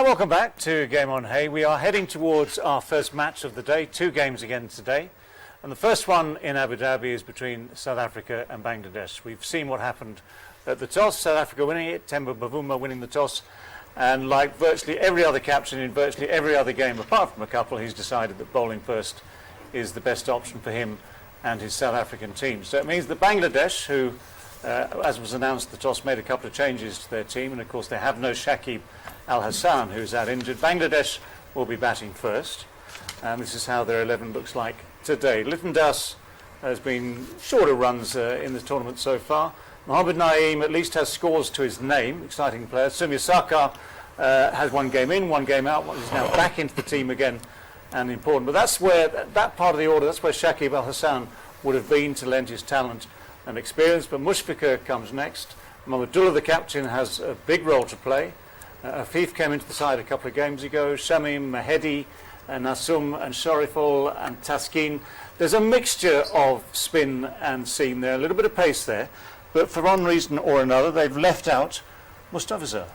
Welcome back to Game on Hay. We are heading towards our first match of the day. 2 games again today. And the first one in Abu Dhabi is between South Africa and Bangladesh. We've seen what happened at the toss. South Africa winning it, Temba Bavuma winning the toss. And like virtually every other captain in virtually every other game, apart from a couple, he's decided that bowling first is the best option for him and his South African team. So it means that Bangladesh, who, as was announced, the toss made a couple of changes to their team. And of course, they have no Aaqib Al-Hassan, who's out injured. Bangladesh will be batting first. And this is how their 11 looks like today. Litton Das has been shorter runs in the tournament so far. Mohammad Naeem at least has scores to his name, exciting player. Sumya Sarkar has 1 game in, 1 game out. He's now back into the team again and important. But that's where, that part of the order, that's where Aaqib Al-Hassan would have been to lend his talent and experience. But Mushfiqur comes next. Mahmood, the captain, has a big role to play. Afif came into the side a couple of games ago. Shamim, Mahedi, Nasum and Shariful and Taskin. There's a mixture of spin and seam there, a little bit of pace there. But for one reason or another, they've left out Mustafizer.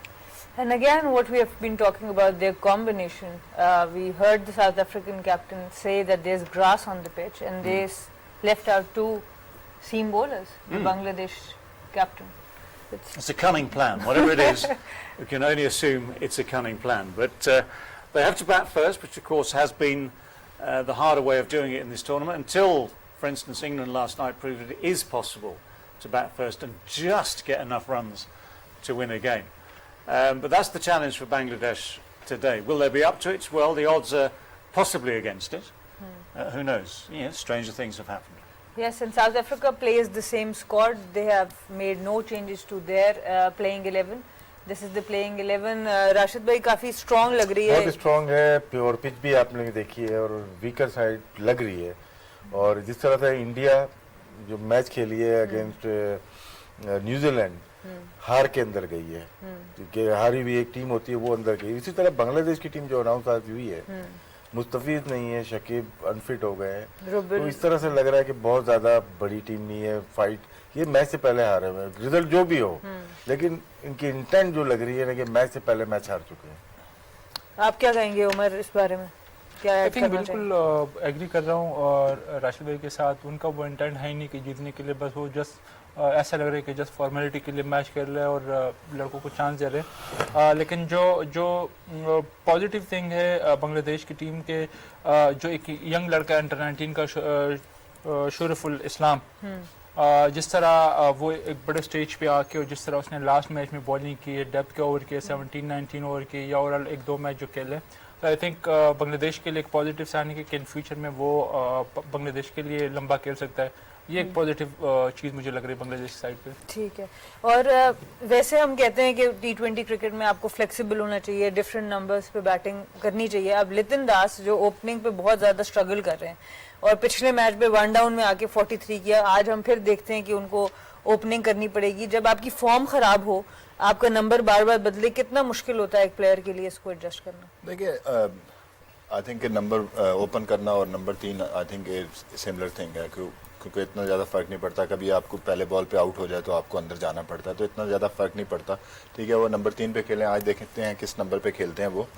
And again, what we have been talking about, their combination. We heard the South African captain say that there's grass on the pitch, and they left out 2 seam bowlers, the Bangladesh captain. It's a cunning plan. Whatever it is, you can only assume it's a cunning plan. But they have to bat first, which of course has been the harder way of doing it in this tournament, until, for instance, England last night proved that it is possible to bat first and just get enough runs to win a game. But that's the challenge for Bangladesh today. Will they be up to it? Well, the odds are possibly against it. Who knows? Yeah, stranger things have happened. Yes, and South Africa plays the same squad. They have made no changes to their playing 11. This is the playing 11. Rashid bhai काफी strong लग रही है. बहुत strong है. Pure pitch भी आपने देखी है और weaker side लग रही है. और जिस तरह से इंडिया जो मैच खेली है अगेंस्ट न्यूजीलैंड हार के अंदर गई है, क्योंकि हारी हुई एक टीम होती है वो अंदर गई. इसी तरह बांग्लादेश की टीम जो अनाउंस आज हुई है, मुस्तफीज नहीं है, शकीब अनफिट हो गए हैं, तो इस तरह से लग रहा है कि बहुत ज्यादा बड़ी टीम नहीं है. फाइट ये मैच से पहले हारे हुए, रिजल्ट जो भी हो, लेकिन इनकी इंटेंट जो लग रही है ना कि मैच से पहले मैच हार चुके हैं. आप क्या कहेंगे उमर इस बारे में? आई थिंक बिल्कुल एग्री कर रहा हूँ और राशिद भाई के साथ. उनका वो इंटेंट है ही नहीं कि जीतने के लिए, बस वो जस्ट ऐसा लग रहा है कि जस्ट फॉर्मेलिटी के लिए मैच खेल रहे हैं और लड़कों को चांस दे रहे हैं. लेकिन जो पॉजिटिव थिंग है बांग्लादेश की टीम के, जो एक यंग लड़का अंडर 19 का शरीफुल इस्लाम, जिस तरह वो एक बड़े स्टेज पे आके और जिस तरह उसने लास्ट मैच में बॉलिंग की है, डेप्थ के ओवर के 17-19 ओवर के, या ओवरऑल 1-2 मैच जो खेले, तो आई थिंक बांग्लादेश के लिए एक पॉजिटिव साइन है कि इन फ्यूचर में वो बांग्लादेश के लिए लंबा खेल सकता है. ये एक पॉजिटिव चीज़ मुझे लग रही है बांग्लादेश साइड पे. ठीक है. और वैसे हम कहते हैं कि T20 क्रिकेट में आपको फ्लेक्सिबल होना चाहिए, डिफरेंट नंबर्स पे बैटिंग करनी चाहिए. अब लिटन दास जो ओपनिंग पे बहुत ज़्यादा स्ट्रगल कर रहे हैं और पिछले मैच में 1 डाउन में आके 43 किया, आज हम फिर देखते हैं कि उनको ओपनिंग करनी पड़ेगी. जब आपकी फॉर्म ख़राब हो, आपका नंबर बार बार बदले, कितना मुश्किल होता है एक प्लेयर के लिए इसको एडजस्ट करना? देखिए, आई थिंक नंबर ओपन करना और number 3 I think similar thing है, क्योंकि इतना ज़्यादा फ़र्क नहीं पड़ता. कभी आपको पहले बॉल पे आउट हो जाए तो आपको अंदर जाना पड़ता है, तो इतना ज़्यादा फ़र्क नहीं पड़ता. ठीक है, वो नंबर 3 पे खेलें. आज देखते हैं किस नंबर पे खेलते हैं वो.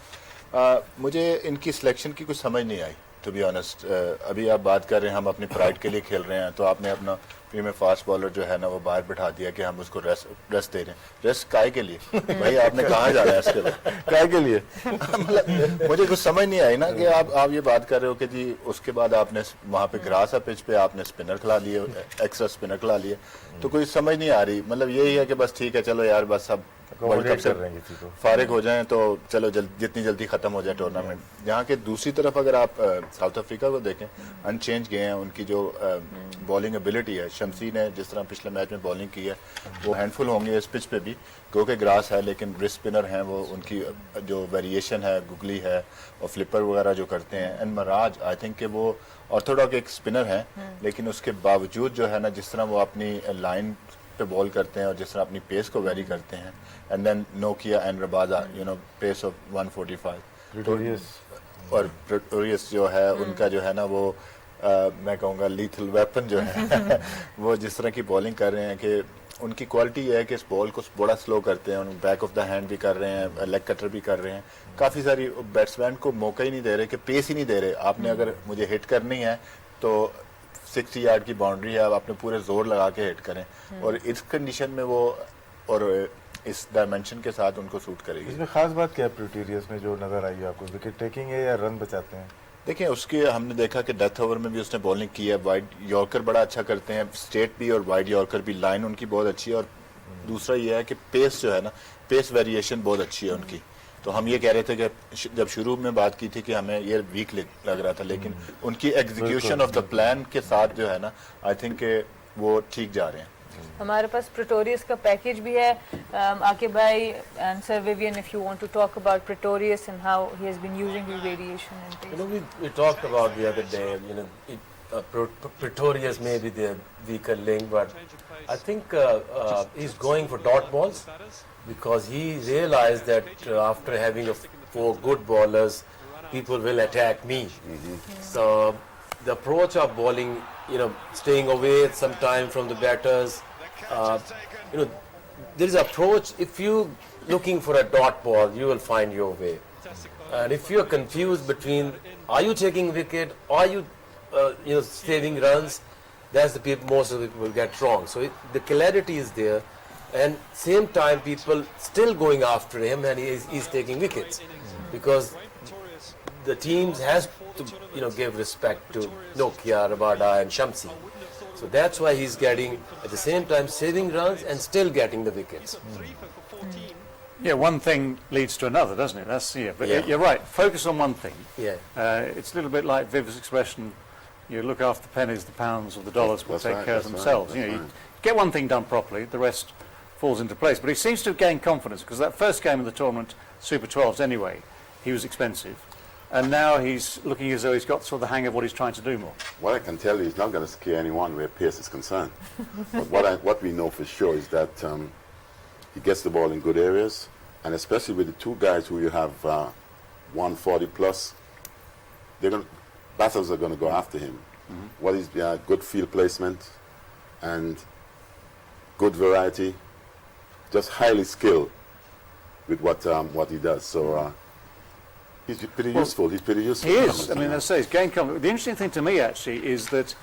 मुझे इनकी सिलेक्शन की कुछ समझ नहीं आई, टू बी ऑनेस्ट. अभी आप बात कर रहे हैं हम अपनी प्राइड के लिए खेल रहे हैं, तो आपने अपना प्री में फास्ट बॉलर जो है ना वो बाहर बैठा दिया कि हम उसको रेस्ट दे रहे हैं. रेस्ट काय के लिए भाई? आपने कहाँ जाना है इसके लिए? काय के लिए? मतलब मुझे कुछ समझ नहीं आई ना कि आप ये बात कर रहे हो कि जी उसके बाद आपने वहाँ पे ग्रास है पिच पे, आपने स्पिनर खिला लिए, एक्स्ट्रा स्पिनर खिला लिए, तो कोई समझ नहीं आ रही. मतलब यही है कि बस ठीक है, चलो यार बस अब वर्ल्ड कप से फारिग हो जाएं तो चलो जितनी जल्दी खत्म हो जाए टूर्नामेंट. यहाँ के दूसरी तरफ अगर आप साउथ अफ्रीका को देखें, अनचेंज गए हैं. उनकी जो बॉलिंग एबिलिटी है, शमसी ने जिस तरह पिछले मैच में बॉलिंग की है, वो हैंडफुल होंगे इस पिच पे भी, क्योंकि ग्रास है, लेकिन रिस्ट स्पिनर हैं वो. उनकी जो वेरिएशन है, गुगली है और फ्लिपर वगैरह जो करते हैं. एंड मराज आई थिंक कि वो ऑर्थोडॉक्स एक स्पिनर हैं, लेकिन उसके बावजूद जो है ना, जिस तरह वो अपनी लाइन पे बॉल करते हैं और जिस तरह अपनी पेस को वेरी करते हैं. एंड देन नोकिया and Rabada, you know, pace of 145. और प्रेटोरियस जो है उनका जो है ना वो मैं कहूँगा लीथल वेपन जो है वो जिस तरह की बॉलिंग कर रहे हैं कि उनकी क्वालिटी ये है कि इस बॉल को बड़ा स्लो करते हैं, बैक ऑफ द हैंड भी कर रहे हैं, लेग कटर भी कर रहे हैं, काफ़ी सारी बैट्समैन को मौका ही नहीं दे रहे कि पेस ही नहीं दे रहे। आपने अगर मुझे हिट करनी है तो 60 यार्ड की बाउंड्री है, अब आपने पूरे जोर लगा के हिट करें, और इस कंडीशन में वो और इस डायमेंशन के साथ उनको सूट करेगी। इसमें खास बात क्या है प्रिटोरियस में जो नजर आई है आपको, विकेट टेकिंग है या रन बचाते हैं? देखिए उसके हमने देखा कि डेथ ओवर में भी उसने बॉलिंग की है, वाइड यॉर्कर बड़ा अच्छा करते हैं, स्ट्रेट भी और वाइड यॉर्कर भी, लाइन उनकी बहुत अच्छी है, और दूसरा ये है कि पेस जो है ना, पेस वेरिएशन बहुत अच्छी है उनकी। तो हम ये कह रहे थे कि जब शुरू में बात की थी कि हमें ये वीक लग रहा था, लेकिन उनकी एग्जीक्यूशन ऑफ द प्लान के साथ जो है ना, आई थिंक वो ठीक जा रहे हैं। हमारे पास प्रिटोरियस का पैकेज भी है। आकिब भाई and sir Vivian, if you want to talk about Pretorius and how he has been using his variation and pace. You know, we talked about the other day, you know, Pretorius may be the weaker link, but I think he's going for dot balls because he realized that after having four good bowlers, people will attack me. So the approach of bowling, you know, staying away sometime from the batters, you know, there is approach. If you looking for a dot ball, you will find your way. And if you are confused between are you taking wicket or are you, you know, saving runs, that's the people, most of the people will get wrong. So the clarity is there, and same time people still going after him, and he's taking wickets because the teams has to, you know, give respect to Nokia, Rabada, and Shamsi. So that's why he's getting at the same time saving runs and still getting the wickets. Yeah, one thing leads to another, doesn't it? That's but Yeah. you're right. Focus on one thing. Yeah. It's a little bit like Viv's expression. You look after the pennies, the pounds, or the dollars will That's take right, care of that's themselves. right, You know, that's you get one thing done properly, the rest falls into place. But he seems to have gained confidence because that first game of the tournament, Super 12s anyway, he was expensive, and now he's looking as though he's got sort of the hang of what he's trying to do more. What I can tell you, he's not going to scare anyone where pace is concerned. But what we know for sure is that he gets the ball in good areas, and especially with the two guys who you have 140 plus, batters are going to go after him. What is good field placement and good variety, just highly skilled with what he does. So he's pretty useful. He's pretty useful. He is. I mean, as I say, he's gained confidence. The interesting thing to me actually is that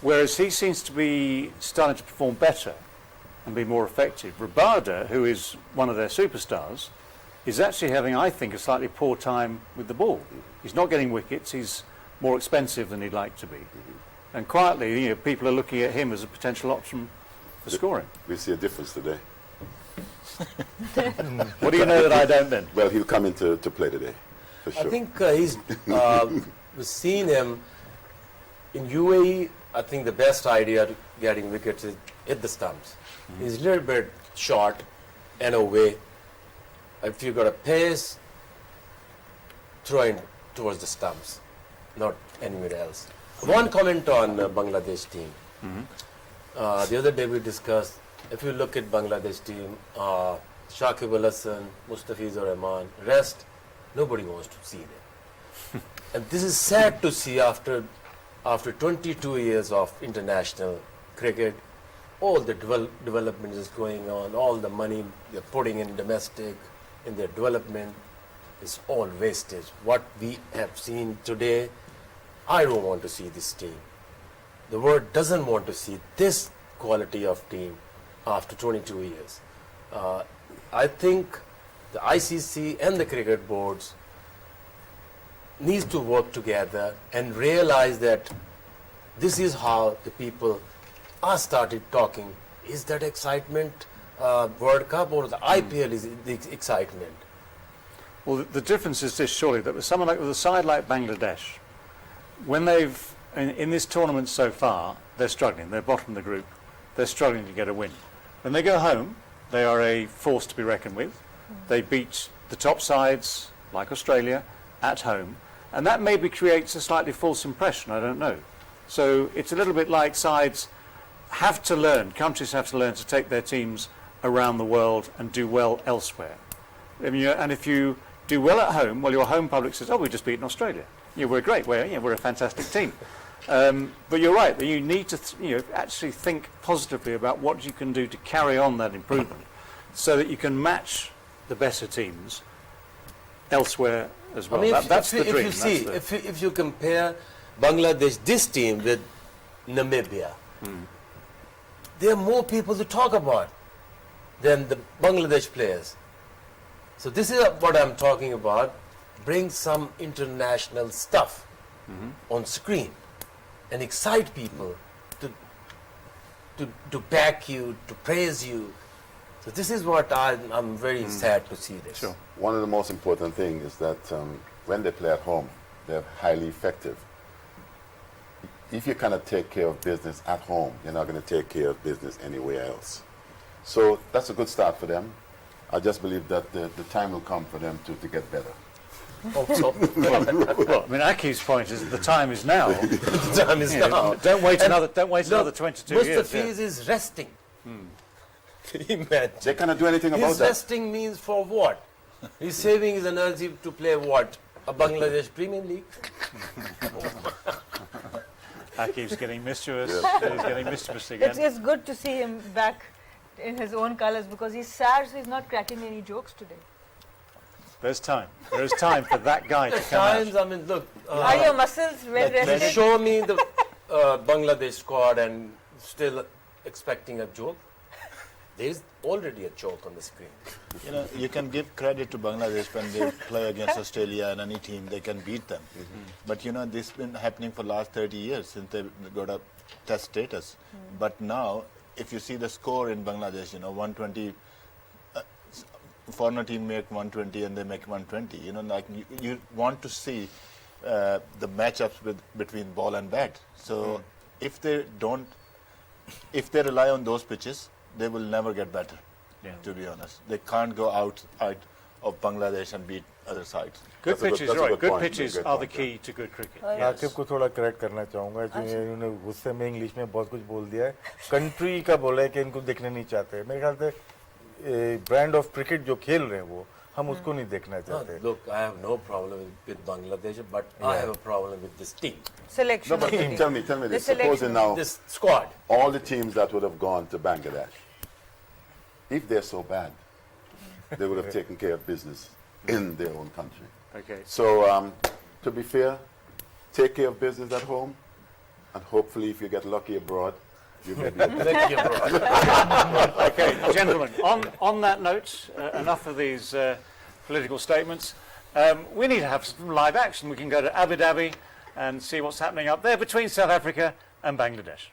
whereas he seems to be starting to perform better and be more effective, Rabada, who is one of their superstars, is actually having, I think, a slightly poor time with the ball. He's not getting wickets. He's more expensive than he'd like to be. And quietly, you know, people are looking at him as a potential option for scoring. We see a difference today. What do you know that I don't then? Well, he'll come into play today, for sure. I think we've seen him in UAE. I think the best idea to getting wickets is hit the stumps. He's a little bit short and away. If you've got a pace, throw in towards the stumps, not anywhere else. One comment on Bangladesh team. The other day we discussed, if you look at Bangladesh team, Shakib Al Hasan, Mustafizur Rahman, rest, nobody wants to see them. And this is sad to see after 22 years of international cricket, all the development is going on, all the money they're putting in domestic, in their development, is all wastage. What we have seen today, I don't want to see this team. The world doesn't want to see this quality of team after 22 years. I think the ICC and the cricket boards needs to work together and realize that this is how the people are started talking. Is that excitement World Cup or the IPL is the excitement? Well, the difference is this, surely, that with someone like with a side like Bangladesh, when they've in this tournament so far, they're struggling. They're bottom of the group. They're struggling to get a win. When they go home, they are a force to be reckoned with. They beat the top sides, like Australia, at home, and that maybe creates a slightly false impression. I don't know. So it's a little bit like sides have to learn, countries have to learn to take their teams around the world and do well elsewhere. I mean, and if you do well at home, well, your home public says, "Oh, we've just beaten Australia. Yeah, we're great. We're a fantastic team." But you're right, that you need to actually think positively about what you can do to carry on that improvement so that you can match the better teams elsewhere as well. I mean, That's the dream. If you compare Bangladesh, this team, with Namibia, there are more people to talk about than the Bangladesh players. So this is what I'm talking about. Bring some international stuff on screen and excite people to back you, to praise you. So this is what I'm very sad to see this. Sure. One of the most important things is that when they play at home, they're highly effective. If you cannot take care of business at home, you're not going to take care of business anywhere else. So that's a good start for them. I just believe that the time will come for them to get better. Hope so. Well, I mean, Aaqib's point is the time is now. The time is now. Don't wait And another 22 years. Mustafiz is resting. Imagine. They cannot do anything about His that. resting means for what? He's saving his energy to play what? A Bangladesh Premier League? Aaqib's getting mischievous. He's getting mischievous again. It's good to see him back in his own colors because he's sad, so he's not cracking any jokes today. There's time. There is time for that guy to come out. Times, I mean, look. Are your muscles well rested? Show me the Bangladesh squad and still expecting a joke. There's already a joke on the screen. You know, you can give credit to Bangladesh when they play against Australia and any team, they can beat them. But you know, this has been happening for the last 30 years since they got a test status. But now, if you see the score in Bangladesh, you know, 120, foreigner team make 120 and they make 120. You know, like you want to see the matchups between ball and bat. So if they rely on those pitches, they will never get better, to be honest. They can't go out of Bangladesh and beat other sides. Good That's a good- pitches, that's a right. good Good point. pitches Good are the point, key to good cricket. Yes. Aqib को थोड़ा correct करना चाहूँगा क्योंकि इन्होंने गुस्से में English में बहुत कुछ बोल दिया है कंट्री का बोला है कि इनको देखने नहीं चाहते मेरे ख्याल से ब्रांड ऑफ क्रिकेट जो खेल रहे हैं वो हम उसको नहीं देखना चाहते Look, I have no problem with Bangladesh, but I have a problem with this team, Selection. No, of but the team. tell me The this. selection. Supposing now this squad. all the teams that would have gone to Bangladesh, if they're so bad, they would have taken care of business in their own country. Okay. So, to be fair, take care of business at home, and hopefully, if you get lucky abroad, you may be. Thank you, bro. Okay, gentlemen, on that note, enough of these political statements. We need to have some live action. We can go to Abu Dhabi and see what's happening up there between South Africa and Bangladesh.